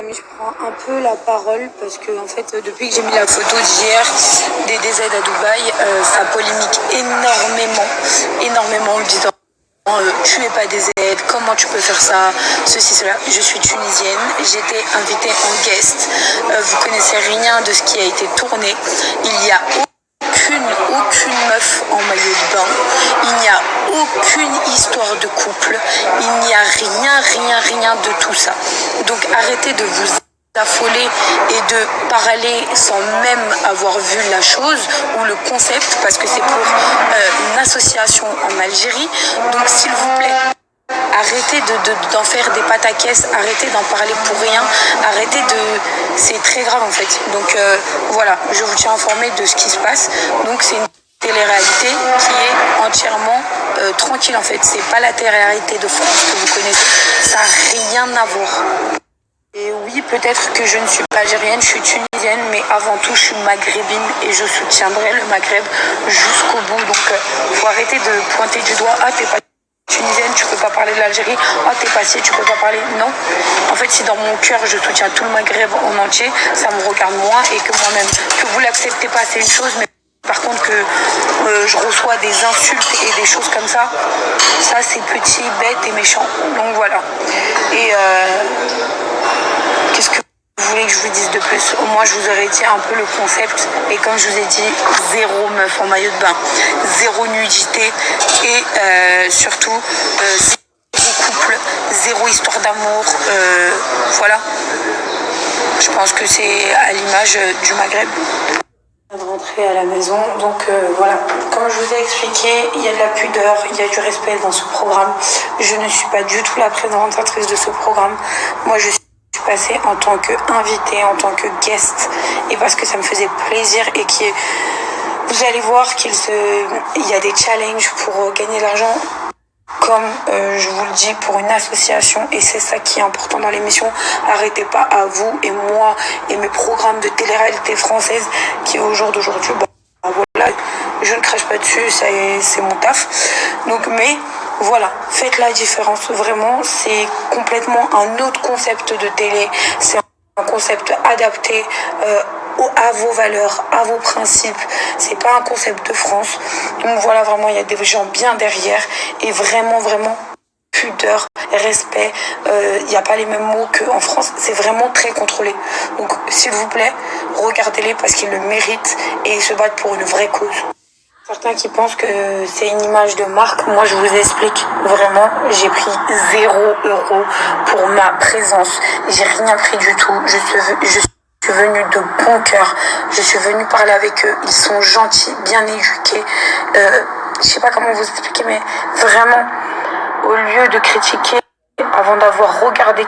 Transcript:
amis, je prends un peu la parole parce que en fait, depuis que j'ai mis la photo d'hier des DZ à Dubaï, ça polémique énormément en disant tu es pas DZ, comment tu peux faire ça, ceci, cela. Je suis tunisienne, j'étais invitée en guest. Vous connaissez rien de ce qui a été tourné. Il y a aucune meuf en maillot de bain. Il n'y a aucune histoire de couple. Il n'y a rien de tout ça. Donc arrêtez de vous affoler et de parler sans même avoir vu la chose ou le concept, parce que c'est pour une association en Algérie. Donc s'il vous plaît, arrêtez d'en faire des pataquès, arrêtez d'en parler pour rien, arrêtez de... C'est très grave en fait. Donc voilà, je vous tiens informé de ce qui se passe. Donc c'est une télé-réalité qui est entièrement tranquille en fait. C'est pas la télé-réalité de France que vous connaissez. Ça n'a rien à voir. Et oui, peut-être que je ne suis pas algérienne, je suis tunisienne, mais avant tout, je suis maghrébine et je soutiendrai le Maghreb jusqu'au bout. Donc, faut arrêter de pointer du doigt. Ah, t'es pas tunisienne, tu peux pas parler de l'Algérie. Ah, t'es pas ci, tu peux pas parler. Non. En fait, si dans mon cœur, je soutiens tout le Maghreb en entier, ça me regarde moi et que moi-même. Que vous l'acceptez pas, c'est une chose, mais par contre que je reçois des insultes et des choses comme ça c'est petit, bête et méchant. Donc voilà. Et qu'est-ce que vous voulez que je vous dise de plus? Au moins je vous aurais dit un peu le concept. Et comme je vous ai dit, zéro meuf en maillot de bain, zéro nudité et surtout zéro couple, zéro histoire d'amour. Voilà. Je pense que c'est à l'image du Maghreb. De rentrer à la maison, donc voilà, comme je vous ai expliqué, il y a de la pudeur, il y a du respect dans ce programme. Je ne suis pas du tout la présentatrice de ce programme. Moi je suis passée en tant qu'invitée, en tant que guest, et parce que ça me faisait plaisir et vous allez voir qu'il y a des challenges pour gagner de l'argent. Comme je vous le dis, pour une association, et c'est ça qui est important dans l'émission. Arrêtez pas à vous et moi et mes programmes de télé-réalité française qui au jour d'aujourd'hui, voilà, je ne crache pas dessus, c'est mon taf. Donc, mais voilà, faites la différence. Vraiment, c'est complètement un autre concept de télé. C'est un concept adapté à vos valeurs, à vos principes. C'est pas un concept de France. Donc voilà, vraiment, il y a des gens bien derrière et vraiment pudeur, respect. Il n'y a pas les mêmes mots qu'en France. C'est vraiment très contrôlé. Donc s'il vous plaît, regardez-les parce qu'ils le méritent et ils se battent pour une vraie cause. Certains qui pensent que c'est une image de marque, moi je vous explique vraiment, j'ai pris 0 € pour ma présence. J'ai rien pris du tout. Je suis venue de bon cœur. Je suis venue parler avec eux. Ils sont gentils, bien éduqués. Je sais pas comment vous expliquer, mais vraiment, au lieu de critiquer avant d'avoir regardé